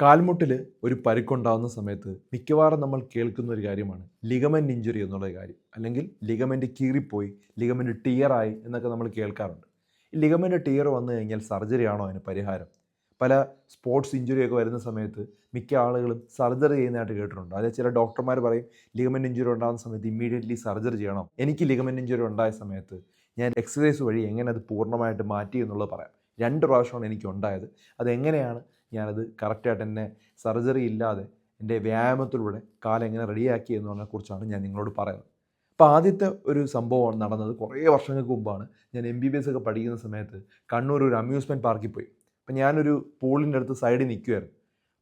കാൽമുട്ടിൽ ഒരു പരിക്കുണ്ടാകുന്ന സമയത്ത് മിക്കവാറും നമ്മൾ കേൾക്കുന്ന ഒരു കാര്യമാണ് ലിഗമെൻ്റ് ഇഞ്ചുറി എന്നുള്ള കാര്യം, അല്ലെങ്കിൽ ലിഗമെൻ്റ് കീറിപ്പോയി, ലിഗമെൻ്റ് ടിയറായി എന്നൊക്കെ നമ്മൾ കേൾക്കാറുണ്ട്. ഈ ലിഗമെൻ്റ് ടിയർ വന്നു കഴിഞ്ഞാൽ സർജറി ആണോ അതിന് പരിഹാരം? പല സ്പോർട്സ് ഇഞ്ചുറിയൊക്കെ വരുന്ന സമയത്ത് മിക്ക ആളുകളും സർജറി ചെയ്യുന്നതായിട്ട് കേട്ടിട്ടുണ്ട്. അതായത് ചില ഡോക്ടർമാർ പറയും ലിഗമെൻ്റ് ഇഞ്ചുറി ഉണ്ടാകുന്ന സമയത്ത് ഇമ്മീഡിയറ്റ്ലി സർജറി ചെയ്യണം. എനിക്ക് ലിഗമെൻ്റ് ഇഞ്ചുറി ഉണ്ടായ സമയത്ത് ഞാൻ എക്സസൈസ് വഴി എങ്ങനെ അത് പൂർണ്ണമായിട്ട് മാറ്റി എന്നുള്ളത് പറയാം. 2 പ്രാവശ്യമാണ് എനിക്ക് ഉണ്ടായത്. അതെങ്ങനെയാണ് ഞാനത് കറക്റ്റായിട്ട് എന്നെ സർജറി ഇല്ലാതെ എൻ്റെ വ്യായാമത്തിലൂടെ കാലെങ്ങനെ റെഡിയാക്കി എന്നതിനെക്കുറിച്ചാണ് ഞാൻ നിങ്ങളോട് പറയുന്നത്. അപ്പോൾ ആദ്യത്തെ ഒരു സംഭവം നടന്നത് കുറേ വർഷങ്ങൾക്ക് മുമ്പാണ്. ഞാൻ MBBS ഒക്കെ പഠിക്കുന്ന സമയത്ത് കണ്ണൂർ ഒരു അമ്യൂസ്മെൻറ്റ് പാർക്കിൽ പോയി. അപ്പോൾ ഞാനൊരു പൂളിൻ്റെ അടുത്ത് സൈഡിൽ നിൽക്കുമായിരുന്നു.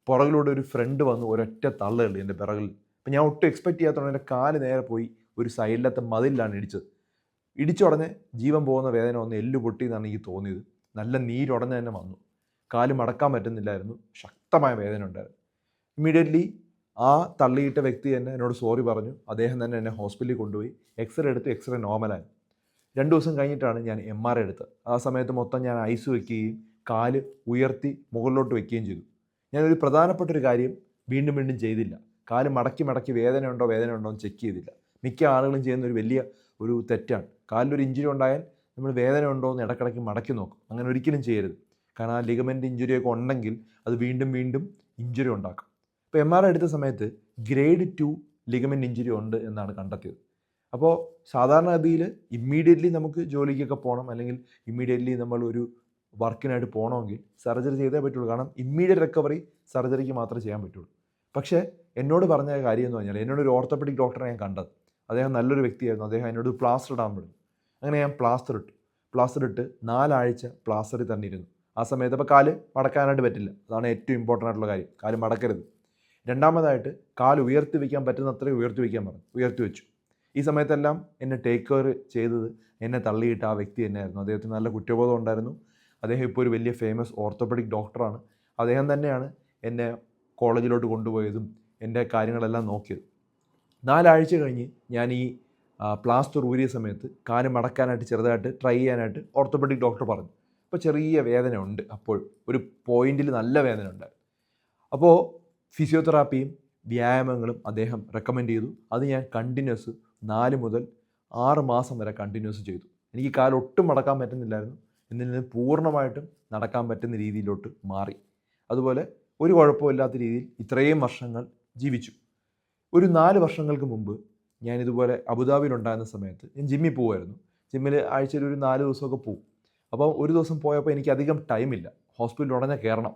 പുറകിലൂടെ ഒരു ഫ്രണ്ട് വന്ന് ഒരൊറ്റ തള്ളുണ്ട് എൻ്റെ പിറകിൽ. അപ്പോൾ ഞാൻ ഒട്ടും എക്സ്പെക്റ്റ് ചെയ്യാത്തതുകൊണ്ട് എൻ്റെ കാല് നേരെ പോയി ഒരു സൈഡിലത്തെ മതിലിലാണ് ഇടിച്ചത്. ഇടിച്ചുടനെ ജീവൻ പോകുന്ന വേദന വന്ന് എല്ല് പൊട്ടി എന്നാണ് എനിക്ക് തോന്നിയത്. നല്ല നീരുടനെ തന്നെ വന്നു. കാല് മടക്കാൻ പറ്റുന്നില്ലായിരുന്നു. ശക്തമായ വേദന ഉണ്ടായിരുന്നു. ഇമ്മീഡിയറ്റ്ലി ആ തള്ളിയിട്ട വ്യക്തി തന്നെ എന്നോട് സോറി പറഞ്ഞു. അദ്ദേഹം തന്നെ എന്നെ ഹോസ്പിറ്റലിൽ കൊണ്ടുപോയി. എക്സ്റേ എടുത്ത് എക്സ്റേ നോർമലായി. 2 ദിവസം കഴിഞ്ഞിട്ടാണ് ഞാൻ MRI എടുത്തത്. ആ സമയത്ത് മൊത്തം ഞാൻ ഐസ് വയ്ക്കുകയും കാല് ഉയർത്തി മുകളിലോട്ട് വയ്ക്കുകയും ചെയ്തു. ഞാനൊരു പ്രധാനപ്പെട്ടൊരു കാര്യം വീണ്ടും വീണ്ടും ചെയ്തില്ല. കാല് മടക്കി വേദന ഉണ്ടോ എന്ന് ചെക്ക് ചെയ്തില്ല. മിക്ക ആളുകളും ചെയ്യുന്ന ഒരു വലിയ തെറ്റാണ്. കാലിലൊരു ഇഞ്ചുറി ഉണ്ടായാൽ നമ്മൾ വേദന ഉണ്ടോ എന്ന് ഇടയ്ക്കിടയ്ക്ക് മടക്കി നോക്കും. അങ്ങനെ ഒരിക്കലും ചെയ്യരുത്. കാരണം ആ ലിഗമെൻ്റ് ഇഞ്ചുറിയൊക്കെ ഉണ്ടെങ്കിൽ അത് വീണ്ടും ഇഞ്ചുറി ഉണ്ടാക്കും. ഇപ്പോൾ MRI എടുത്ത സമയത്ത് ഗ്രേഡ് 2 ലിഗമെൻ്റ് ഇഞ്ചുറി ഉണ്ട് എന്നാണ് കണ്ടെത്തിയത്. അപ്പോൾ സാധാരണഗതിയിൽ ഇമ്മീഡിയറ്റ്ലി നമുക്ക് ജോലിക്കൊക്കെ പോകണം, അല്ലെങ്കിൽ ഇമ്മീഡിയറ്റ്ലി നമ്മൾ ഒരു വർക്കിനായിട്ട് പോകണമെങ്കിൽ സർജറി ചെയ്തേ പറ്റുള്ളൂ. കാരണം ഇമ്മീഡിയറ്റ് റിക്കവറി സർജറിക്ക് മാത്രമേ ചെയ്യാൻ പറ്റുള്ളൂ. പക്ഷേ എന്നോട് പറഞ്ഞ കാര്യം എന്ന് പറഞ്ഞാൽ, എന്നോടൊരു ഓർത്തോപെഡിക് ഡോക്ടറെ ഞാൻ കണ്ടത്. അദ്ദേഹം നല്ലൊരു വ്യക്തിയായിരുന്നു. അദ്ദേഹം എന്നോട് പ്ലാസ്റ്റർ ഇടാൻ പറഞ്ഞു. അങ്ങനെ ഞാൻ പ്ലാസ്റ്റർ ഇട്ട് 4 ആഴ്ച പ്ലാസ്റ്ററിൽ തന്നെ ഇരുന്നു. ആ സമയത്ത് അപ്പോൾ കാല് മടക്കാനായിട്ട് പറ്റില്ല. അതാണ് ഏറ്റവും ഇമ്പോർട്ടൻ്റ് ആയിട്ടുള്ള കാര്യം. കാല് മടക്കരുത്. രണ്ടാമതായിട്ട് കാല് ഉയർത്തി വയ്ക്കാൻ പറ്റുന്ന അത്രയും ഉയർത്തി വയ്ക്കാൻ പറഞ്ഞു. ഉയർത്തി വെച്ചു. ഈ സമയത്തെല്ലാം എന്നെ ടേക്ക് കെയർ ചെയ്തത്, എന്നെ തള്ളിയിട്ട് ആ വ്യക്തി തന്നെയായിരുന്നു. അദ്ദേഹത്തിന് നല്ല കുറ്റബോധം ഉണ്ടായിരുന്നു. അദ്ദേഹം ഇപ്പോൾ ഒരു വലിയ ഫേമസ് ഓർത്തോപെഡിക് ഡോക്ടറാണ്. അദ്ദേഹം തന്നെയാണ് എന്നെ കോളേജിലോട്ട് കൊണ്ടുപോയതും എൻ്റെ കാര്യങ്ങളെല്ലാം നോക്കിയത്. 4 ആഴ്ച കഴിഞ്ഞ് ഞാൻ ഈ പ്ലാസ്റ്റർ ഊരിയ സമയത്ത് കാല് മടക്കാനായിട്ട് ചെറുതായിട്ട് ട്രൈ ചെയ്യാനായിട്ട് ഓർത്തോപെഡിക് ഡോക്ടർ പറഞ്ഞു. അപ്പോൾ ചെറിയ വേദന ഉണ്ട്. അപ്പോൾ ഒരു പോയിന്റിൽ നല്ല വേദന ഉണ്ടായിരുന്നു. അപ്പോൾ ഫിസിയോതെറാപ്പിയും വ്യായാമങ്ങളും അദ്ദേഹം റെക്കമെൻഡ് ചെയ്തു. അത് ഞാൻ കണ്ടിന്യൂസ് 4 മുതൽ 6 മാസം വരെ കണ്ടിന്യൂസ് ചെയ്തു. എനിക്ക് കാല് ഒട്ടും മടക്കാൻ പറ്റുന്നില്ലായിരുന്നു. എന്നിൽ നിന്ന് പൂർണ്ണമായിട്ടും നടക്കാൻ പറ്റുന്ന രീതിയിലോട്ട് മാറി. അതുപോലെ ഒരു കുഴപ്പമില്ലാത്ത രീതിയിൽ ഇത്രയും വർഷങ്ങൾ ജീവിച്ചു. ഒരു 4 വർഷങ്ങൾക്ക് മുമ്പ് ഞാനിതുപോലെ അബുദാബിയിലുണ്ടായിരുന്ന സമയത്ത് ഞാൻ ജിമ്മിൽ പോകുമായിരുന്നു. ജിമ്മിൽ ആഴ്ചയിൽ ഒരു 4 ദിവസമൊക്കെ പോകും. അപ്പോൾ ഒരു ദിവസം പോയപ്പോൾ എനിക്ക് അധികം ടൈമില്ല. ഹോസ്പിറ്റലിൽ ഉടനെ കയറണം.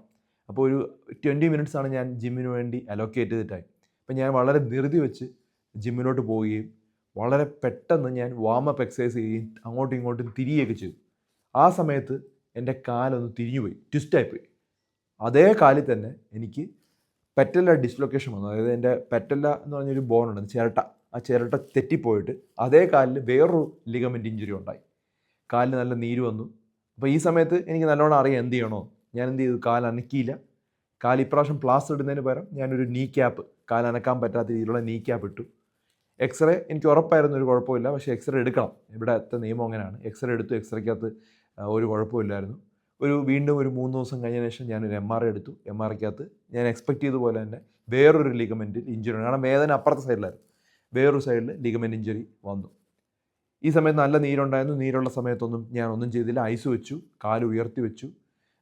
അപ്പോൾ ഒരു 20 മിനിറ്റ്സാണ് ഞാൻ ജിമ്മിന് വേണ്ടി അലോക്കേറ്റ് ചെയ്ത ടൈം. അപ്പോൾ ഞാൻ വളരെ ധൃതി വെച്ച് ജിമ്മിലോട്ട് പോവുകയും വളരെ പെട്ടെന്ന് ഞാൻ വാമപ്പ് എക്സസൈസ് ചെയ്യുകയും അങ്ങോട്ടും ഇങ്ങോട്ടും തിരിയുകയൊക്കെ ചെയ്തു. ആ സമയത്ത് എൻ്റെ കാലൊന്ന് തിരിഞ്ഞുപോയി, ട്വിസ്റ്റായിപ്പോയി. അതേ കാലിൽ തന്നെ എനിക്ക് പെറ്റല്ല ഡിസ്ലൊക്കേഷൻ വന്നു. അതായത് എൻ്റെ പെറ്റല്ല എന്ന് പറഞ്ഞൊരു ബോണുണ്ട്, ചിരട്ട. ആ ചിരട്ട തെറ്റിപ്പോയിട്ട് അതേ കാലിൽ വേറൊരു ലിഗമെൻ്റ് ഇഞ്ചുറി ഉണ്ടായി. കാലിന് നല്ല നീര് വന്നു. അപ്പോൾ ഈ സമയത്ത് എനിക്ക് നല്ലോണം അറിയാം എന്ത് ചെയ്യണോ. ഞാൻ എന്ത് ചെയ്തു? കാല് അനക്കിയില്ല. കാല് ഇപ്രാവശ്യം പ്ലാസ്റ്റർ ഇടുന്നതിന് പകരം ഞാനൊരു നീ ക്യാപ്പ്, കാല് അനക്കാൻ പറ്റാത്ത രീതിയിലുള്ള നീ ക്യാപ്പ് ഇട്ടു. എക്സ്റേ എനിക്ക് ഉറപ്പായിരുന്നു ഒരു കുഴപ്പമില്ല. പക്ഷേ എക്സ്റേ എടുക്കണം. ഇവിടുത്തെ നിയമം അങ്ങനെയാണ്. എക്സ്റേ എടുത്തു. എക്സ്റേക്കകത്ത് ഒരു കുഴപ്പമില്ലായിരുന്നു. വീണ്ടും ഒരു 3 ദിവസം കഴിഞ്ഞതിന് ശേഷം ഞാനൊരു MRI എടുത്തു. MRIക്കകത്ത് ഞാൻ എക്സ്പെക്റ്റ് ചെയ്ത പോലെ തന്നെ വേറൊരു ലിഗമെൻറ്റിൽ ഇഞ്ചുറി, കാരണം വേദന അപ്പുറത്തെ സൈഡിലായിരുന്നു. വേറൊരു സൈഡിൽ ലിഗമെൻറ്റ് ഇഞ്ചുറി വന്നു. ഈ സമയത്ത് നല്ല നീരുണ്ടായിരുന്നു. നീരുള്ള സമയത്തൊന്നും ഞാനൊന്നും ചെയ്തില്ല. ഐസ് വെച്ചു, കാല് ഉയർത്തി വെച്ചു.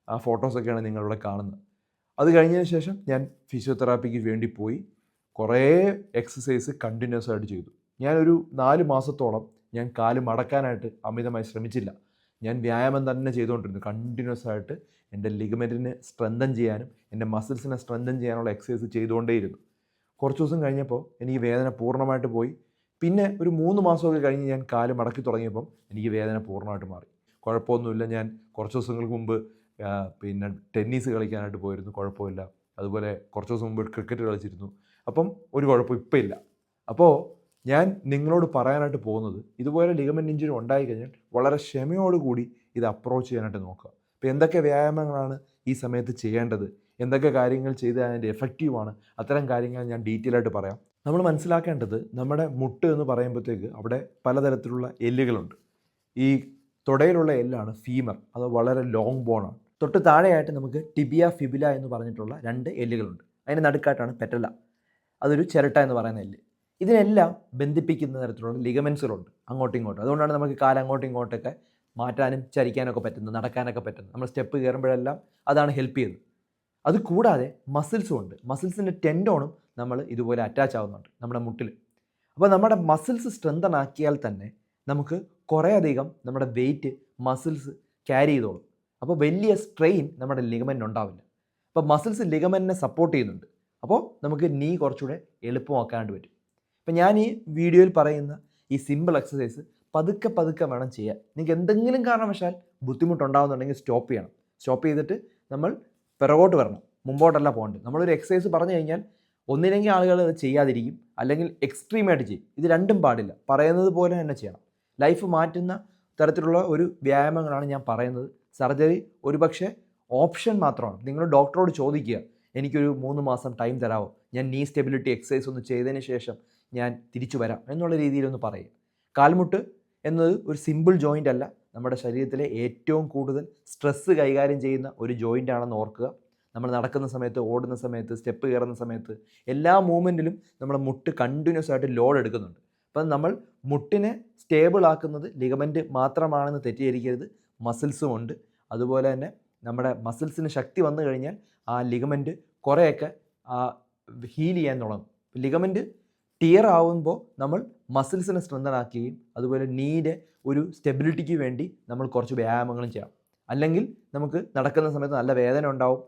ആ ഫോട്ടോസൊക്കെയാണ് നിങ്ങളിവിടെ കാണുന്നത്. അത് കഴിഞ്ഞതിന് ശേഷം ഞാൻ ഫിസിയോതെറാപ്പിക്ക് വേണ്ടി പോയി. കുറേ എക്സസൈസ് കണ്ടിന്യൂസ് ആയിട്ട് ചെയ്തു. ഞാനൊരു 4 മാസത്തോളം ഞാൻ കാല് മടക്കാനായിട്ട് അമിതമായി ശ്രമിച്ചില്ല. ഞാൻ വ്യായാമം തന്നെ ചെയ്തുകൊണ്ടിരുന്നു. കണ്ടിന്യൂസ് ആയിട്ട് എൻ്റെ ലിഗമെൻറ്റിനെ സ്ട്രെങ്തൻ ചെയ്യാനും എൻ്റെ മസിൽസിനെ സ്ട്രെങ്തൻ ചെയ്യാനുള്ള എക്സസൈസ് ചെയ്തുകൊണ്ടേയിരുന്നു. കുറച്ച് ദിവസം കഴിഞ്ഞപ്പോൾ എനിക്ക് വേദന പൂർണ്ണമായിട്ട് പോയി. പിന്നെ ഒരു 3 മാസമൊക്കെ കഴിഞ്ഞ് ഞാൻ കാല് മടക്കി തുടങ്ങിയപ്പം എനിക്ക് വേദന പൂർണ്ണമായിട്ട് മാറി. കുഴപ്പമൊന്നുമില്ല. ഞാൻ കുറച്ച് ദിവസങ്ങൾക്ക് മുമ്പ് പിന്നെ ടെന്നീസ് കളിക്കാനായിട്ട് പോയിരുന്നു. കുഴപ്പമില്ല. അതുപോലെ കുറച്ച് ദിവസം മുമ്പ് ക്രിക്കറ്റ് കളിച്ചിരുന്നു. അപ്പം ഒരു കുഴപ്പം ഇപ്പം ഇല്ല. അപ്പോൾ ഞാൻ നിങ്ങളോട് പറയാനായിട്ട് പോകുന്നത്, ഇതുപോലെ ലിഗമെൻ്റ് ഇഞ്ചുറി ഉണ്ടായിക്കഴിഞ്ഞാൽ വളരെ ക്ഷമയോടുകൂടി ഇത് അപ്രോച്ച് ചെയ്യാനായിട്ട് നോക്കുക. അപ്പോൾ എന്തൊക്കെ വ്യായാമങ്ങളാണ് ഈ സമയത്ത് ചെയ്യേണ്ടത്, എന്തൊക്കെ കാര്യങ്ങൾ ചെയ്താൽ അതിൻ്റെ എഫക്റ്റീവാണ്, അത്തരം കാര്യങ്ങൾ ഞാൻ ഡീറ്റെയിൽ ആയിട്ട് പറയാം. നമ്മൾ മനസ്സിലാക്കേണ്ടത്, നമ്മുടെ മുട്ട് എന്ന് പറയുമ്പോഴത്തേക്ക് അവിടെ പലതരത്തിലുള്ള എല്ലുകളുണ്ട്. ഈ തുടയിലുള്ള എല്ലാണ് ഫീമർ. അത് വളരെ ലോങ് ബോണാണ്. തൊട്ട് താഴെയായിട്ട് നമുക്ക് ടിബിയ ഫിബുല എന്ന് പറഞ്ഞിട്ടുള്ള 2 എല്ലുകളുണ്ട്. അതിൻ്റെ നടുക്കായിട്ടാണ് പെറ്റല, അതൊരു ചിരട്ട എന്ന് പറയുന്ന എല്ല്. ഇതിനെല്ലാം ബന്ധിപ്പിക്കുന്ന തരത്തിലുള്ള ലിഗമെൻസുകളുണ്ട് അങ്ങോട്ടും ഇങ്ങോട്ടും. അതുകൊണ്ടാണ് നമുക്ക് കാല് അങ്ങോട്ടും ഇങ്ങോട്ടൊക്കെ മാറ്റാനും ചരിക്കാനൊക്കെ പറ്റുന്നത്, നടക്കാനൊക്കെ പറ്റുന്നത്. നമ്മൾ സ്റ്റെപ്പ് കയറുമ്പോഴെല്ലാം അതാണ് ഹെൽപ്പ് ചെയ്യുന്നത്. അത് കൂടാതെ മസിൽസും ഉണ്ട്. മസിൽസിൻ്റെ ടെൻഡോണും നമ്മൾ ഇതുപോലെ അറ്റാച്ച് ആവുന്നുണ്ട് നമ്മുടെ മുട്ടിൽ. അപ്പോൾ നമ്മുടെ മസിൽസ് സ്ട്രെങ്തൻ ആക്കിയാൽ തന്നെ നമുക്ക് കുറേയധികം നമ്മുടെ വെയിറ്റ് മസിൽസ് ക്യാരി ചെയ്തോളും. അപ്പോൾ വലിയ സ്ട്രെയിൻ നമ്മുടെ ലിഗമെൻറ്റ് ഉണ്ടാവില്ല. അപ്പോൾ മസിൽസ് ലിഗമെൻറ്റിനെ സപ്പോർട്ട് ചെയ്യുന്നുണ്ട്. അപ്പോൾ നമുക്ക് നീ കുറച്ചുകൂടെ എളുപ്പമാക്കാണ്ട് പറ്റും. ഇപ്പം ഞാൻ ഈ വീഡിയോയിൽ പറയുന്ന ഈ സിമ്പിൾ എക്സസൈസ് പതുക്കെ പതുക്കെ വേണം ചെയ്യാൻ. നിങ്ങൾക്ക് എന്തെങ്കിലും കാരണവശാൽ ബുദ്ധിമുട്ടുണ്ടാകുന്നുണ്ടെങ്കിൽ സ്റ്റോപ്പ് ചെയ്യണം. സ്റ്റോപ്പ് ചെയ്തിട്ട് നമ്മൾ പിറകോട്ട് വരണം, മുമ്പോട്ടല്ല പോകേണ്ടത്. നമ്മളൊരു എക്സസൈസ് പറഞ്ഞു കഴിഞ്ഞാൽ ഒന്നില്ലെങ്കിൽ ആളുകൾ അത് ചെയ്യാതിരിക്കും, അല്ലെങ്കിൽ എക്സ്ട്രീമായിട്ട് ചെയ്യും. ഇത് രണ്ടും പാടില്ല. പറയുന്നത് പോലെ തന്നെ ചെയ്യണം. ലൈഫ് മാറ്റുന്ന തരത്തിലുള്ള ഒരു വ്യായാമങ്ങളാണ് ഞാൻ പറയുന്നത്. സർജറി ഒരുപക്ഷെ ഓപ്ഷൻ മാത്രമാണ്. നിങ്ങൾ ഡോക്ടറോട് ചോദിക്കുക, എനിക്കൊരു 3 മാസം ടൈം തരാമോ, ഞാൻ നീ സ്റ്റെബിലിറ്റി എക്സസൈസ് ഒന്ന് ചെയ്തതിന് ശേഷം ഞാൻ തിരിച്ചു വരാം എന്നുള്ള രീതിയിലൊന്ന് പറയുക. കാൽമുട്ട് എന്നത് ഒരു സിമ്പിൾ ജോയിൻ്റ് അല്ല, നമ്മുടെ ശരീരത്തിലെ ഏറ്റവും കൂടുതൽ സ്ട്രെസ്സ് കൈകാര്യം ചെയ്യുന്ന ഒരു ജോയിൻ്റ് ആണെന്ന് ഓർക്കുക. നമ്മൾ നടക്കുന്ന സമയത്ത്, ഓടുന്ന സമയത്ത്, സ്റ്റെപ്പ് കയറുന്ന സമയത്ത്, എല്ലാ മൂവ്മെൻറ്റിലും നമ്മുടെ മുട്ട് കണ്ടിന്യൂസ് ആയിട്ട് ലോഡ് എടുക്കുന്നുണ്ട്. അപ്പം നമ്മൾ മുട്ടിനെ സ്റ്റേബിൾ ആക്കുന്നത് ലിഗമെൻറ്റ് മാത്രമാണെന്ന് തെറ്റിദ്ധരിക്കരുത്, മസിൽസും ഉണ്ട്. അതുപോലെ തന്നെ നമ്മുടെ മസിൽസിന് ശക്തി വന്നു കഴിഞ്ഞാൽ ആ ലിഗമെൻറ്റ് കുറേയൊക്കെ ഹീൽ ചെയ്യാൻ തുടങ്ങും. ലിഗമെൻറ്റ് ടിയർ ആവുമ്പോൾ നമ്മൾ മസിൽസിനെ സ്ട്രെങ്തൻ ആക്കുകയും അതുപോലെ നീയുടെ ഒരു സ്റ്റെബിലിറ്റിക്ക് വേണ്ടി നമ്മൾ കുറച്ച് വ്യായാമങ്ങളും ചെയ്യാം. അല്ലെങ്കിൽ നമുക്ക് നടക്കുന്ന സമയത്ത് നല്ല വേദന ഉണ്ടാവും,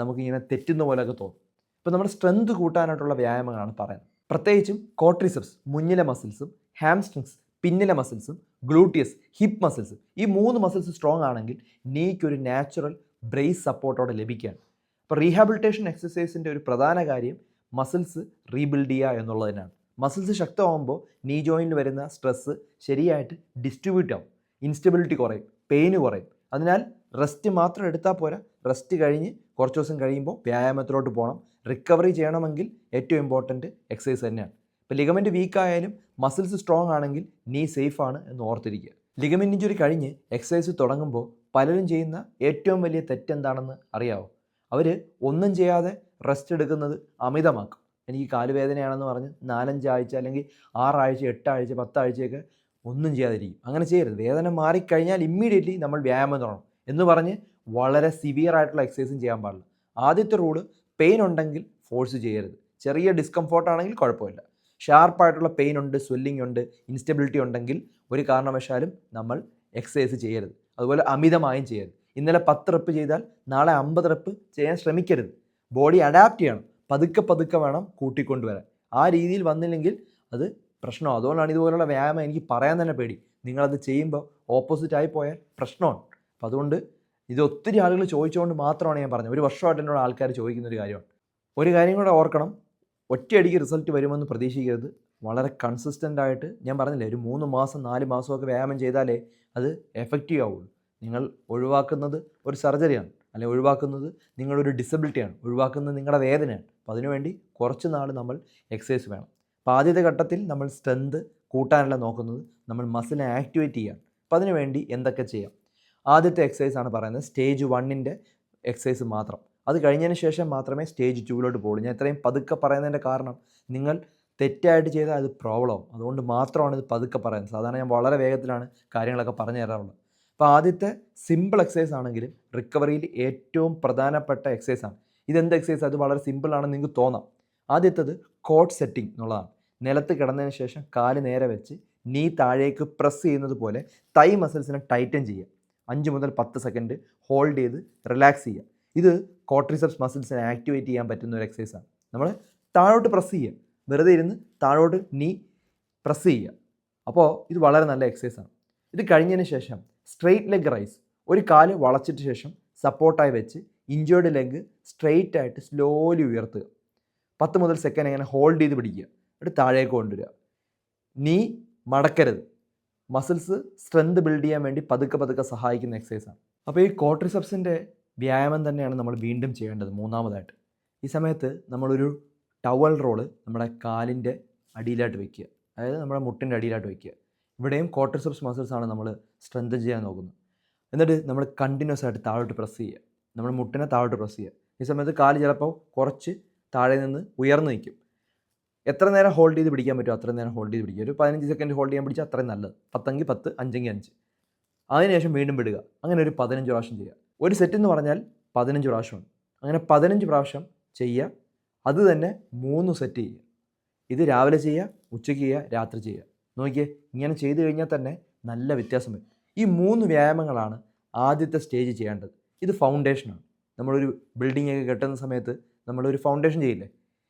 നമുക്കിങ്ങനെ തെറ്റുന്ന പോലെയൊക്കെ തോന്നും. ഇപ്പോൾ നമ്മുടെ സ്ട്രെങ്ത് കൂട്ടാനായിട്ടുള്ള വ്യായാമങ്ങളാണ് പറയുന്നത്. പ്രത്യേകിച്ചും കോട്രിസെപ്സ് മുന്നിലെ മസിൽസും, ഹാംസ്ട്രിങ്സ് പിന്നിലെ മസിൽസും, ഗ്ലൂട്ടിയസ് ഹിപ്പ് മസിൽസും, ഈ 3 മസിൽസ് സ്ട്രോങ് ആണെങ്കിൽ നീക്കൊരു നാച്ചുറൽ ബ്രേസ് സപ്പോർട്ടോടെ ലഭിക്കുകയാണ്. അപ്പോൾ റീഹാബിലിറ്റേഷൻ എക്സസൈസിൻ്റെ ഒരു പ്രധാന കാര്യം മസിൽസ് റീബിൽഡ് ചെയ്യുക എന്നുള്ളതിനാണ്. മസിൽസ് ശക്തമാകുമ്പോൾ നീ ജോയിൻറ്റിൽ വരുന്ന സ്ട്രെസ്സ് ശരിയായിട്ട് ഡിസ്ട്രിബ്യൂട്ട് ആവും, ഇൻസ്റ്റബിലിറ്റി കുറയും, പെയിന് കുറയും. അതിനാൽ റെസ്റ്റ് മാത്രം എടുത്താൽ പോരാ, റെസ്റ്റ് കഴിഞ്ഞ് കുറച്ച് ദിവസം കഴിയുമ്പോൾ വ്യായാമത്തിലോട്ട് പോകണം. റിക്കവറി ചെയ്യണമെങ്കിൽ ഏറ്റവും ഇമ്പോർട്ടൻറ്റ് എക്സസൈസ് തന്നെയാണ്. ഇപ്പോൾ ലിഗമെൻറ്റ് വീക്കായാലും മസിൽസ് സ്ട്രോങ് ആണെങ്കിൽ നീ സേഫാണ് എന്ന് ഓർത്തിരിക്കുക. ലിഗമെൻറ്റ് ഇഞ്ചുറി കഴിഞ്ഞ് എക്സസൈസ് തുടങ്ങുമ്പോൾ പലരും ചെയ്യുന്ന ഏറ്റവും വലിയ തെറ്റെന്താണെന്ന് അറിയാമോ? അവർ ഒന്നും ചെയ്യാതെ റെസ്റ്റ് എടുക്കുന്നത് അമിതമാക്കും. എനിക്ക് കാലുവേദനയാണെന്ന് പറഞ്ഞ് 4-5 ആഴ്ച അല്ലെങ്കിൽ 6 ആഴ്ച 8 ആഴ്ച 10 ആഴ്ചയൊക്കെ ഒന്നും ചെയ്യാതിരിക്കും. അങ്ങനെ ചെയ്യരുത്. വേദന മാറിക്കഴിഞ്ഞാൽ ഇമ്മീഡിയറ്റ്ലി നമ്മൾ വ്യായാമം തുടങ്ങണം എന്ന് പറഞ്ഞ് വളരെ സിവിയർ ആയിട്ടുള്ള എക്സസൈസും ചെയ്യാൻ പാടില്ല. ആദ്യത്തെ റൂള്, പെയിൻ ഉണ്ടെങ്കിൽ ഫോഴ്സ് ചെയ്യരുത്. ചെറിയ ഡിസ്കംഫോർട്ട് ആണെങ്കിൽ കുഴപ്പമില്ല. ഷാർപ്പായിട്ടുള്ള പെയിൻ ഉണ്ട്, സ്വെല്ലിംഗ് ഉണ്ട്, ഇൻസ്റ്റബിലിറ്റി ഉണ്ടെങ്കിൽ ഒരു കാരണവശാലും നമ്മൾ എക്സസൈസ് ചെയ്യരുത്. അതുപോലെ അമിതമായും ചെയ്യരുത്. ഇന്നലെ 10 റെപ്പ് ചെയ്താൽ നാളെ 50 റെപ്പ് ചെയ്യാൻ ശ്രമിക്കരുത്. ബോഡി അഡാപ്റ്റ് ചെയ്യണം. പതുക്കെ പതുക്കെ വേണം കൂട്ടിക്കൊണ്ടുവരാൻ. ആ രീതിയിൽ വന്നില്ലെങ്കിൽ അത് പ്രശ്നമാണ്. അതുകൊണ്ടാണ് ഇതുപോലുള്ള വ്യായാമം എനിക്ക് പറയാൻ തന്നെ പേടി. നിങ്ങളത് ചെയ്യുമ്പോൾ ഓപ്പോസിറ്റായി പോയാൽ പ്രശ്നമാണ്. അപ്പം അതുകൊണ്ട് ഇത് ഒത്തിരി ആളുകൾ ചോദിച്ചുകൊണ്ട് മാത്രമാണ് ഞാൻ പറഞ്ഞത്. ഒരു വർഷമായിട്ട് എന്നോട് ആൾക്കാർ ചോദിക്കുന്ന ഒരു കാര്യമാണ്. ഒരു കാര്യം കൂടെ ഓർക്കണം, ഒറ്റയടിക്ക് റിസൾട്ട് വരുമെന്ന് പ്രതീക്ഷിക്കരുത്. വളരെ കൺസിസ്റ്റൻ്റ് ആയിട്ട്, ഞാൻ പറഞ്ഞില്ലേ, ഒരു 3 മാസം 4 മാസമൊക്കെ വ്യായാമം ചെയ്താലേ അത് എഫക്റ്റീവ് ആവുള്ളൂ. നിങ്ങൾ ഒഴിവാക്കുന്നത് ഒരു സർജറിയാണ്, അല്ലെങ്കിൽ ഒഴിവാക്കുന്നത് നിങ്ങളൊരു ഡിസബിലിറ്റിയാണ്, ഒഴിവാക്കുന്നത് നിങ്ങളുടെ വേദനയാണ്. അപ്പോൾ അതിനുവേണ്ടി കുറച്ച് നാൾ നമ്മൾ എക്സസൈസ് വേണം. അപ്പോൾ ആദ്യത്തെ ഘട്ടത്തിൽ നമ്മൾ സ്ട്രെങ്ത് കൂട്ടാനല്ല നോക്കുന്നത്, നമ്മൾ മസിലിനെ ആക്ടിവേറ്റ് ചെയ്യാൻ. അപ്പോൾ അതിനുവേണ്ടി എന്തൊക്കെ ചെയ്യാം? ആദ്യത്തെ എക്സസൈസാണ് പറയുന്നത്, സ്റ്റേജ് 1ൻ്റെ എക്സസൈസ് മാത്രം. അത് കഴിഞ്ഞതിന് ശേഷം മാത്രമേ സ്റ്റേജ് 2ലോട്ട് പോകുള്ളൂ. ഞാൻ ഇത്രയും പതുക്കെ പറയുന്നതിൻ്റെ കാരണം, നിങ്ങൾ തെറ്റായിട്ട് ചെയ്താൽ അത് പ്രോബ്ലം ആവും. അതുകൊണ്ട് മാത്രമാണ് ഇത് പതുക്കെ പറയുന്നത്. സാധാരണ ഞാൻ വളരെ വേഗത്തിലാണ് കാര്യങ്ങളൊക്കെ പറഞ്ഞു തരാറുള്ളത്. അപ്പോൾ ആദ്യത്തെ സിമ്പിൾ എക്സസൈസ് ആണെങ്കിലും റിക്കവറിയിൽ ഏറ്റവും പ്രധാനപ്പെട്ട എക്സസൈസാണ്. ഇതെന്ത് എക്സസൈസ്? അത് വളരെ സിമ്പിളാണെന്ന് നിങ്ങൾക്ക് തോന്നാം. ആദ്യത്തേത് കോട്ട് സെറ്റിംഗ് എന്നുള്ളതാണ്. നിലത്ത് കിടന്നതിന് ശേഷം കാല് നേരെ വെച്ച് നീ താഴേക്ക് പ്രസ് ചെയ്യുന്നത് പോലെ തൈ മസിൽസിനെ ടൈറ്റൻ ചെയ്യുക. 5 മുതൽ 10 സെക്കൻഡ് ഹോൾഡ് ചെയ്ത് റിലാക്സ് ചെയ്യുക. ഇത് കോട്രിസെപ്സ് മസിൽസിനെ ആക്ടിവേറ്റ് ചെയ്യാൻ പറ്റുന്ന ഒരു എക്സസൈസാണ്. നമ്മൾ താഴോട്ട് പ്രസ് ചെയ്യുക, വെറുതെ ഇരുന്ന് താഴോട്ട് നീ പ്രസ് ചെയ്യുക. അപ്പോൾ ഇത് വളരെ നല്ല എക്സസൈസാണ്. ഇത് കഴിഞ്ഞതിന് ശേഷം സ്ട്രെയിറ്റ് ലെഗ് റൈസ്, ഒരു കാല് വളച്ചിട്ട് ശേഷം സപ്പോർട്ടായി വെച്ച് ഇഞ്ചേർഡ് ലെഗ് സ്ട്രെയിറ്റ് ആയിട്ട് സ്ലോലി ഉയർത്തുക. 10 മുതൽ സെക്കൻഡ് ഇങ്ങനെ ഹോൾഡ് ചെയ്ത് പിടിക്കുക, എന്നിട്ട് താഴേക്ക് കൊണ്ടുവരിക. നീ മടക്കരുത്. മസിൽസ് സ്ട്രെങ്ത് ബിൽഡ് ചെയ്യാൻ വേണ്ടി പതുക്കെ പതുക്കെ സഹായിക്കുന്ന എക്സസൈസാണ്. അപ്പോൾ ഈ കോട്രിസെപ്സിൻ്റെ വ്യായാമം തന്നെയാണ് നമ്മൾ വീണ്ടും ചെയ്യേണ്ടത് മൂന്നാമതായിട്ട്. ഈ സമയത്ത് നമ്മളൊരു ടവൽ റോള് നമ്മുടെ കാലിൻ്റെ അടിയിലായിട്ട് വയ്ക്കുക, അതായത് നമ്മുടെ മുട്ടിൻ്റെ അടിയിലായിട്ട് വയ്ക്കുക. ഇവിടെയും കോട്രിസെപ്സ് മസിൽസാണ് നമ്മൾ സ്ട്രെങ്തൻ ചെയ്യാൻ നോക്കുന്നത്. എന്നിട്ട് നമ്മൾ കണ്ടിന്യൂസ് ആയിട്ട് താഴോട്ട് പ്രസ് ചെയ്യുക. നമ്മൾ മുട്ടിനെ താഴോട്ട് പ്രസ് ചെയ്യുക. ഈ സമയത്ത് കാല് ചിലപ്പോൾ കുറച്ച് താഴെ നിന്ന് ഉയർന്നു നിൽക്കും. എത്ര നേരം ഹോൾഡ് ചെയ്ത് പിടിക്കാൻ പറ്റുമോ അത്രയും നേരം ഹോൾഡ് ചെയ്ത് പിടിക്കുക. ഒരു 15 സെക്കൻഡ് ഹോൾഡ് ചെയ്യാൻ പിടിച്ചാൽ അത്രയും നല്ലത്. 10 10, 5 5. അതിനുശേഷം വീണ്ടും വിടുക. അങ്ങനെ ഒരു 15 പ്രാവശ്യം ചെയ്യുക. ഒരു സെറ്റ് എന്ന് പറഞ്ഞാൽ 15 പ്രാവശ്യമാണ്. അങ്ങനെ 15 പ്രാവശ്യം ചെയ്യുക. അത് തന്നെ 3 സെറ്റ് ചെയ്യുക. ഇത് രാവിലെ ചെയ്യുക, ഉച്ചയ്ക്ക് ചെയ്യുക, രാത്രി ചെയ്യുക. നോക്കിയേ, ഇങ്ങനെ ചെയ്ത് കഴിഞ്ഞാൽ തന്നെ നല്ല വ്യത്യാസം വരും. ഈ 3 വ്യായാമങ്ങളാണ് ആദ്യത്തെ സ്റ്റേജ് ചെയ്യേണ്ടത്. ഇത് ഫൗണ്ടേഷനാണ്. നമ്മളൊരു ബിൽഡിംഗ് ഒക്കെ കെട്ടുന്ന സമയത്ത് നമ്മളൊരു ഫൗണ്ടേഷൻ ചെയ്യില്ലേ,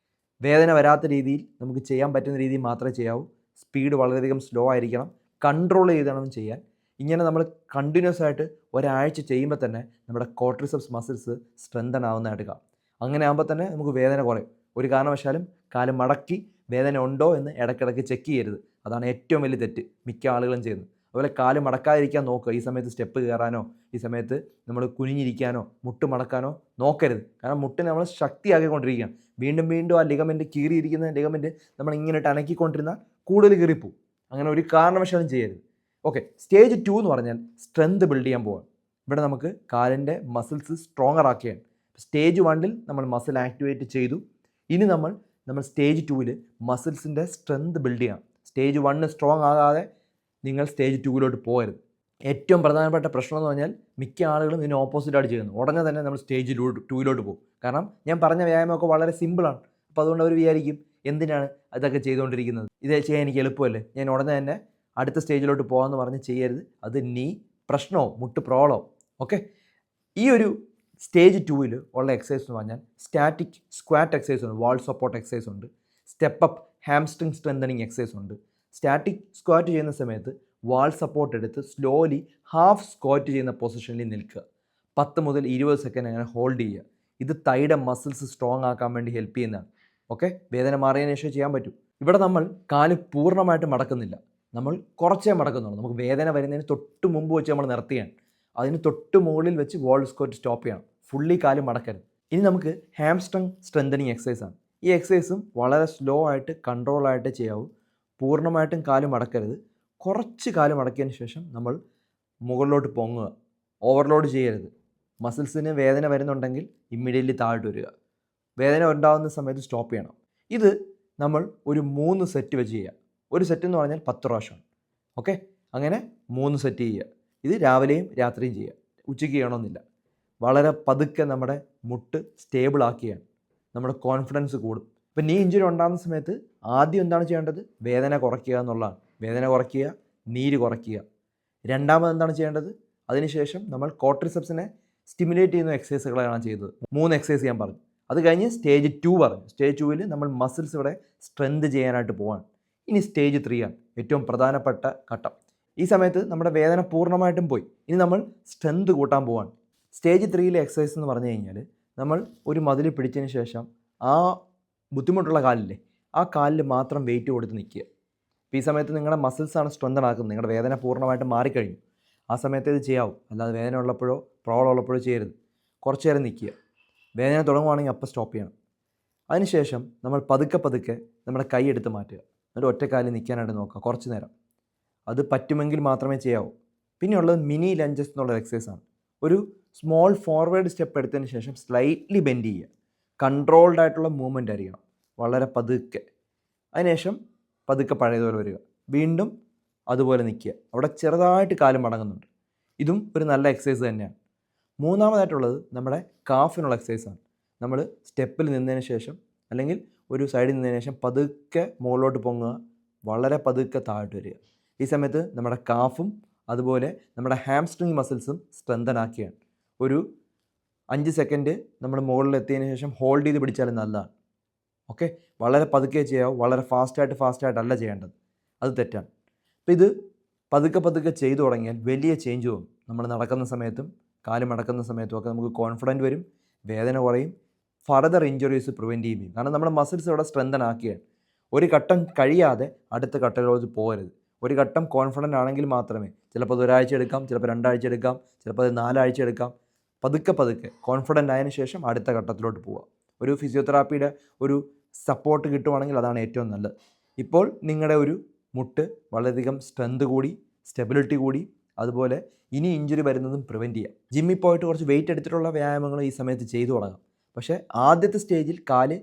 വേദന വരാത്ത രീതിയിൽ നമുക്ക് ചെയ്യാൻ പറ്റുന്ന രീതിയിൽ മാത്രമേ ചെയ്യാവൂ. സ്പീഡ് വളരെയധികം സ്ലോ ആയിരിക്കണം. കൺട്രോൾ ചെയ്തണം ചെയ്യാൻ. ഇങ്ങനെ നമ്മൾ കണ്ടിന്യൂസ് ആയിട്ട് ഒരാഴ്ച ചെയ്യുമ്പോൾ തന്നെ നമ്മുടെ ക്വാഡ്രിസെപ്സ് മസിൽസ് സ്ട്രെങ്തൻ ആവുന്നതായിട്ട് കാണാം. അങ്ങനെ ആകുമ്പോൾ തന്നെ നമുക്ക് വേദന കുറയും. ഒരു കാരണവശാലും കാല് മടക്കി വേദന ഉണ്ടോ എന്ന് ഇടയ്ക്കിടയ്ക്ക് ചെക്ക് ചെയ്യരുത്. അതാണ് ഏറ്റവും വലിയ തെറ്റ് മിക്ക ആളുകളും ചെയ്യുന്നത്. അതുപോലെ കാല് മടക്കാതിരിക്കാൻ നോക്കുക. ഈ സമയത്ത് സ്റ്റെപ്പ് കയറാനോ ഈ സമയത്ത് നമ്മൾ കുനിഞ്ഞിരിക്കാനോ മുട്ട് മടക്കാനോ നോക്കരുത്. കാരണം മുട്ടിനെ നമ്മൾ ശക്തിയാക്കിക്കൊണ്ടിരിക്കുകയാണ്. വീണ്ടും വീണ്ടും ആ ലിഗമെൻറ്റ് കീറിയിരിക്കുന്ന ലിഗമെൻറ്റ് നമ്മൾ ഇങ്ങനെ അനക്കിക്കൊണ്ടിരുന്നാൽ കൂടുതൽ കീറിപ്പോവും. അങ്ങനെ ഒരു കാരണവശാലും ചെയ്യരുത്. ഓക്കെ, സ്റ്റേജ് 2 എന്ന് പറഞ്ഞാൽ സ്ട്രെങ്ത് ബിൽഡ് ചെയ്യാൻ പോവാം. ഇവിടെ നമുക്ക് കാലിൻ്റെ മസിൽസ് സ്ട്രോങ്ങർ ആക്കുകയാണ്. സ്റ്റേജ് 1 നമ്മൾ മസിൽ ആക്ടിവേറ്റ് ചെയ്തു. ഇനി നമ്മൾ സ്റ്റേജ് 2 മസിൽസിൻ്റെ സ്ട്രെങ്ത് ബിൽഡ് ചെയ്യണം. സ്റ്റേജ് 1 സ്ട്രോങ് ആകാതെ നിങ്ങൾ സ്റ്റേജ് 2 പോകരുത്. ഏറ്റവും പ്രധാനപ്പെട്ട പ്രശ്നം എന്ന് പറഞ്ഞാൽ മിക്ക ആളുകളും ഇതിന് ഓപ്പോസിറ്റായിട്ട് ചെയ്യുന്നു. ഉടനെ തന്നെ നമ്മൾ സ്റ്റേജ് 2 പോകും. കാരണം ഞാൻ പറഞ്ഞ വ്യായാമമൊക്കെ വളരെ സിമ്പിളാണ്. അപ്പോൾ അതുകൊണ്ട് അവർ വിചാരിക്കും എന്തിനാണ് ഇതൊക്കെ ചെയ്തുകൊണ്ടിരിക്കുന്നത്, ഇത് ചെയ്യാൻ എനിക്ക് എളുപ്പമല്ലേ, ഞാൻ ഉടനെ തന്നെ അടുത്ത സ്റ്റേജിലോട്ട് പോകാമെന്ന് പറഞ്ഞ് ചെയ്യരുത്. അത് നീ പ്രശ്നമോ മുട്ട് പ്രോബ്ലമോ. ഓക്കെ, ഈ ഒരു സ്റ്റേജ് 2 ഉള്ള എക്സസൈസ് എന്ന് പറഞ്ഞാൽ സ്റ്റാറ്റിക് സ്ക്വാറ്റ് എക്സസൈസ് ഉണ്ട്, വാൾ സപ്പോർട്ട് എക്സസൈസ് ഉണ്ട്, step up hamstring strengthening exercise ഉണ്ട്. സ്റ്റാറ്റിക് സ്ക്വാറ്റ് ചെയ്യുന്ന സമയത്ത് വാൾ സപ്പോർട്ട് എടുത്ത് സ്ലോലി ഹാഫ് സ്ക്വാറ്റ് ചെയ്യുന്ന പൊസിഷനിൽ നിൽക്കുക. 10 മുതൽ 20 സെക്കൻഡ് അങ്ങനെ ഹോൾഡ് ചെയ്യുക. ഇത് തൈയുടെ മസിൽസ് സ്ട്രോങ് ആക്കാൻ വേണ്ടി ഹെൽപ്പ് ചെയ്യുന്നതാണ്. ഓക്കെ, വേദന മാറിയതിനു ശേഷം ചെയ്യാൻ പറ്റും. ഇവിടെ നമ്മൾ കാല് പൂർണ്ണമായിട്ട് മടക്കുന്നില്ല, നമ്മൾ കുറച്ചേ മടക്കുന്നുള്ളൂ. നമുക്ക് വേദന വരുന്നതിന് തൊട്ട് മുമ്പ് വെച്ച് നമ്മൾ നിർത്തിയാണ്. അതിന് തൊട്ട് മുകളിൽ വെച്ച് വാൾ സ്ക്വാറ്റ് സ്റ്റോപ്പ് ചെയ്യണം. ഫുള്ളി കാല് മടക്കരുത്. ഇനി നമുക്ക് ഹാംസ്ട്രിങ് സ്ട്രെങ്തനിങ് എക്സസൈസ് ആണ്. ഈ എക്സസൈസും വളരെ സ്ലോ ആയിട്ട് കൺട്രോളായിട്ട് ചെയ്യാവൂ. പൂർണ്ണമായിട്ടും കാല് മടക്കരുത്. കുറച്ച് കാല് മടക്കിയതിന് ശേഷം നമ്മൾ മുകളിലോട്ട് പൊങ്ങുക. ഓവർലോഡ് ചെയ്യരുത്. മസിൽസിന് വേദന വരുന്നുണ്ടെങ്കിൽ ഇമ്മീഡിയറ്റ്ലി താഴോട്ട് വരിക. വേദന ഉണ്ടാകുന്ന സമയത്ത് സ്റ്റോപ്പ് ചെയ്യണം. ഇത് നമ്മൾ ഒരു 3 സെറ്റ് വെച്ച് ചെയ്യുക. ഒരു സെറ്റ് എന്ന് പറഞ്ഞാൽ 10 പ്രാവശ്യമാണ്. ഓക്കെ, അങ്ങനെ 3 സെറ്റ് ചെയ്യുക. ഇത് രാവിലെയും രാത്രിയും ചെയ്യുക. ഉച്ചയ്ക്ക് ചെയ്യണമെന്നില്ല. വളരെ പതുക്കെ നമ്മുടെ മുട്ട് സ്റ്റേബിൾ ആക്കിയാണ് നമ്മുടെ കോൺഫിഡൻസ് കൂടും. ഇപ്പം നീ ഇഞ്ചുറി ഉണ്ടാകുന്ന സമയത്ത് ആദ്യം എന്താണ് ചെയ്യേണ്ടത്? വേദന കുറയ്ക്കുക എന്നുള്ളതാണ്. വേദന കുറയ്ക്കുക, നീര് കുറയ്ക്കുക. രണ്ടാമത് എന്താണ് ചെയ്യേണ്ടത്? അതിനുശേഷം നമ്മൾ ക്വാഡ്രിസെപ്സിനെ സ്റ്റിമുലേറ്റ് ചെയ്യുന്ന എക്സസൈസുകളാണ് ചെയ്തത്. 3 എക്സസൈസ് ഞാൻ പറഞ്ഞു. അത് കഴിഞ്ഞ് സ്റ്റേജ് 2 പറഞ്ഞു. സ്റ്റേജ് 2 നമ്മൾ മസിൽസ് ഇവിടെ സ്ട്രെങ്ത് ചെയ്യാനായിട്ട് പോവാണ്. ഇനി സ്റ്റേജ് 3 ആണ് ഏറ്റവും പ്രധാനപ്പെട്ട ഘട്ടം. ഈ സമയത്ത് നമ്മുടെ വേദന പൂർണ്ണമായിട്ടും പോയി. ഇനി നമ്മൾ സ്ട്രെങ്ത് കൂട്ടാൻ പോവാണ്. സ്റ്റേജ് 3 എക്സസൈസ് എന്ന് പറഞ്ഞു കഴിഞ്ഞാൽ നമ്മൾ ഒരു മതിൽ പിടിച്ചതിന് ശേഷം ആ ബുദ്ധിമുട്ടുള്ള കാലില്ലേ, ആ കാലിൽ മാത്രം വെയിറ്റ് കൊടുത്ത് നിൽക്കുക. അപ്പോൾ ഈ സമയത്ത് നിങ്ങളുടെ മസിൽസാണ് സ്ട്രെങ്തൻ ആക്കുന്നത്. നിങ്ങളുടെ വേദന പൂർണ്ണമായിട്ട് മാറിക്കഴിഞ്ഞു. ആ സമയത്ത് ഇത് ചെയ്യാവും. അല്ലാതെ വേദന ഉള്ളപ്പോഴോ പ്രോബ്ലം ഉള്ളപ്പോഴോ ചെയ്യരുത്. കുറച്ച് നേരം നിൽക്കുക. വേദന തുടങ്ങുവാണെങ്കിൽ അപ്പോൾ സ്റ്റോപ്പ് ചെയ്യണം. അതിനുശേഷം നമ്മൾ പതുക്കെ നമ്മുടെ കൈ എടുത്ത് മാറ്റുക. എന്നിട്ട് ഒറ്റക്കാലിൽ നിൽക്കാനായിട്ട് നോക്കുക കുറച്ച് നേരം. അത് പറ്റുമെങ്കിൽ മാത്രമേ ചെയ്യാവൂ. പിന്നെയുള്ളത് മിനി ലഞ്ചസ് എന്നുള്ള എക്സസൈസാണ്. ഒരു സ്മോൾ ഫോർവേഡ് സ്റ്റെപ്പ് എടുത്തതിന് ശേഷം സ്ലൈറ്റ്ലി ബെൻഡ് ചെയ്യുക. കൺട്രോൾഡ് ആയിട്ടുള്ള മൂവ്മെൻറ്റ് ആയിരിക്കണം, വളരെ പതുക്കെ. അതിനുശേഷം പതുക്കെ പഴയതുപോലെ വരിക. വീണ്ടും അതുപോലെ നിൽക്കുക. അവിടെ ചെറുതായിട്ട് കാല് മടങ്ങുന്നുണ്ട്. ഇതും ഒരു നല്ല എക്സസൈസ് തന്നെയാണ്. മൂന്നാമതായിട്ടുള്ളത് നമ്മുടെ കാഫിനുള്ള എക്സസൈസാണ്. നമ്മൾ സ്റ്റെപ്പിൽ നിന്നതിന് ശേഷം അല്ലെങ്കിൽ ഒരു സൈഡിൽ നിന്നതിന് ശേഷം പതുക്കെ മുകളിലോട്ട് പൊങ്ങുക, വളരെ പതുക്കെ താഴോട്ട് വരിക. ഈ സമയത്ത് നമ്മുടെ കാഫും അതുപോലെ നമ്മുടെ ഹാംസ്ട്രിങ് മസിൽസും സ്ട്രെങ്തൻ ആക്കുകയാണ്. ഒരു 5 സെക്കൻഡ് നമ്മൾ മുകളിലെത്തിയതിന് ശേഷം ഹോൾഡ് ചെയ്ത് പിടിച്ചാലും നല്ലതാണ്. ഓക്കെ, വളരെ പതുക്കെ ചെയ്യാവും. വളരെ ഫാസ്റ്റായിട്ടല്ല ചെയ്യേണ്ടത്. അത് തെറ്റാണ്. അപ്പോൾ ഇത് പതുക്കെ ചെയ്തു തുടങ്ങിയാൽ വലിയ ചേഞ്ച് തോന്നും. നമ്മൾ നടക്കുന്ന സമയത്തും കാല് മടക്കുന്ന സമയത്തും ഒക്കെ നമുക്ക് കോൺഫിഡൻറ്റ് വരും, വേദന കുറയും, ഫർദർ ഇഞ്ചുറീസ് പ്രിവെൻറ്റ് ചെയ്യും. കാരണം നമ്മുടെ മസിൽസ് ഇവിടെ സ്ട്രെങ്തൻ ആക്കുകയാണ്. ഒരു ഘട്ടം കഴിയാതെ അടുത്ത ഘട്ടത്തിലോട്ട് പോകരുത്. ഒരു ഘട്ടം കോൺഫിഡൻ്റ് ആണെങ്കിൽ മാത്രമേ, ചിലപ്പോൾ അത് ഒരാഴ്ച എടുക്കാം, ചിലപ്പോൾ 2 ആഴ്ച എടുക്കാം, ചിലപ്പോൾ അത് 4 ആഴ്ച എടുക്കാം. പതുക്കെ കോൺഫിഡൻ്റ് ആയതിനു ശേഷം അടുത്ത ഘട്ടത്തിലോട്ട് പോവുക. ഒരു ഫിസിയോതെറാപ്പിയുടെ ഒരു സപ്പോർട്ട് കിട്ടുവാണെങ്കിൽ അതാണ് ഏറ്റവും നല്ലത്. ഇപ്പോൾ നിങ്ങളുടെ ഒരു മുട്ട് വളരെയധികം സ്ട്രെങ്ത് കൂടി, സ്റ്റെബിലിറ്റി കൂടി, അതുപോലെ ഇനി ഇഞ്ചുറി വരുന്നതും പ്രിവെൻറ്റ് ചെയ്യാം. ജിമ്മിൽ പോയിട്ട് കുറച്ച് വെയിറ്റ് എടുത്തിട്ടുള്ള വ്യായാമങ്ങൾ ഈ സമയത്ത് ചെയ്തു തുടങ്ങാം. പക്ഷേ ആദ്യത്തെ സ്റ്റേജിൽ കാല്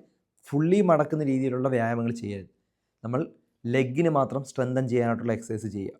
ഫുള്ളി മടക്കുന്ന രീതിയിലുള്ള വ്യായാമങ്ങൾ ചെയ്യരുത്. നമ്മൾ ലെഗിന് മാത്രം സ്ട്രെങ്തൻ ചെയ്യാനായിട്ടുള്ള എക്സസൈസ് ചെയ്യുക.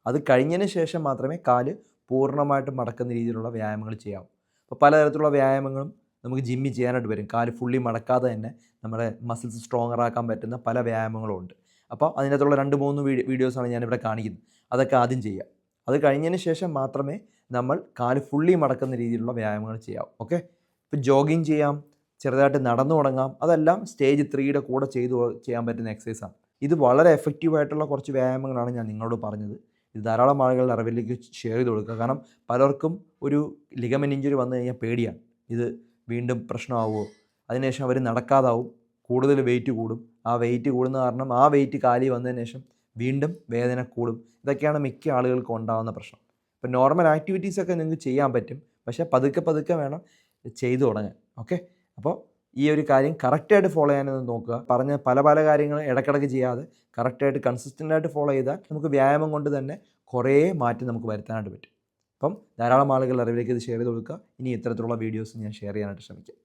അത് കഴിഞ്ഞതിന് ശേഷം മാത്രമേ കാല് പൂർണ്ണമായിട്ടും മടക്കുന്ന രീതിയിലുള്ള വ്യായാമങ്ങൾ ചെയ്യാവൂ. അപ്പോൾ പലതരത്തിലുള്ള വ്യായാമങ്ങളും നമുക്ക് ജിമ്മിൽ ചെയ്യാനായിട്ട് വരും. കാല് ഫുള്ളി മടക്കാതെ തന്നെ നമ്മുടെ മസിൽസ് സ്ട്രോങ്ങർ ആക്കാൻ പറ്റുന്ന പല വ്യായാമങ്ങളും ഉണ്ട്. അപ്പോൾ അതിനകത്തുള്ള 2-3 വീഡിയോസാണ് ഞാനിവിടെ കാണിക്കുന്നത്. അതൊക്കെ ആദ്യം ചെയ്യുക. അത് കഴിഞ്ഞതിന് ശേഷം മാത്രമേ നമ്മൾ കാല് ഫുള്ളി മടക്കുന്ന രീതിയിലുള്ള വ്യായാമങ്ങൾ ചെയ്യാവൂ. ഓക്കെ, ഇപ്പോൾ ജോഗിങ് ചെയ്യാം, ചെറുതായിട്ട് നടന്നു തുടങ്ങാം. അതെല്ലാം സ്റ്റേജ് 3യുടെ കൂടെ ചെയ്യാൻ പറ്റുന്ന എക്സസൈസാണ്. ഇത് വളരെ എഫക്റ്റീവായിട്ടുള്ള കുറച്ച് വ്യായാമങ്ങളാണ് ഞാൻ നിങ്ങളോട് പറഞ്ഞത്. ഇത് ധാരാളം ആളുകളുടെ അറിവിലേക്ക് ഷെയർ ചെയ്ത് കൊടുക്കുക. കാരണം പലർക്കും ഒരു ലിഗമെൻ്റ് ഇഞ്ചുറി വന്നു കഴിഞ്ഞാൽ പേടിയാണ്. ഇത് വീണ്ടും പ്രശ്നമാവുമോ, അതിനുശേഷം അവർ നടക്കാതാവും, കൂടുതൽ വെയിറ്റ് കൂടും. ആ വെയിറ്റ് കൂടുന്ന കാരണം ആ വെയിറ്റ് കാലിൽ വന്നതിന് ശേഷം വീണ്ടും വേദന കൂടും. ഇതൊക്കെയാണ് മിക്ക ആളുകൾക്കും ഉണ്ടാകുന്ന പ്രശ്നം. ഇപ്പോൾ നോർമൽ ആക്ടിവിറ്റീസൊക്കെ നിങ്ങൾക്ക് ചെയ്യാൻ പറ്റും, പക്ഷേ പതുക്കെ വേണം ചെയ്തു തുടങ്ങാൻ. ഓക്കെ, അപ്പോൾ ഈ ഒരു കാര്യം കറക്റ്റായിട്ട് ഫോളോ ചെയ്യാനൊന്ന് നോക്കുക. പറഞ്ഞ പല കാര്യങ്ങളും ഇടയ്ക്കിടയ്ക്ക് ചെയ്യാതെ കറക്റ്റായിട്ട് കൺസിസ്റ്റൻ്റായിട്ട് ഫോളോ ചെയ്താൽ നമുക്ക് വ്യായാമം കൊണ്ട് തന്നെ കുറേ മാറ്റം നമുക്ക് വരുത്താനായിട്ട് പറ്റും. അപ്പം ധാരാളം ആളുകളുടെ അറിവിലേക്ക് ഇത് ഷെയർ ചെയ്ത് കൊടുക്കുക. ഇനി ഇത്തരത്തിലുള്ള വീഡിയോസ് ഞാൻ ഷെയർ ചെയ്യാനായിട്ട് ശ്രമിക്കാം.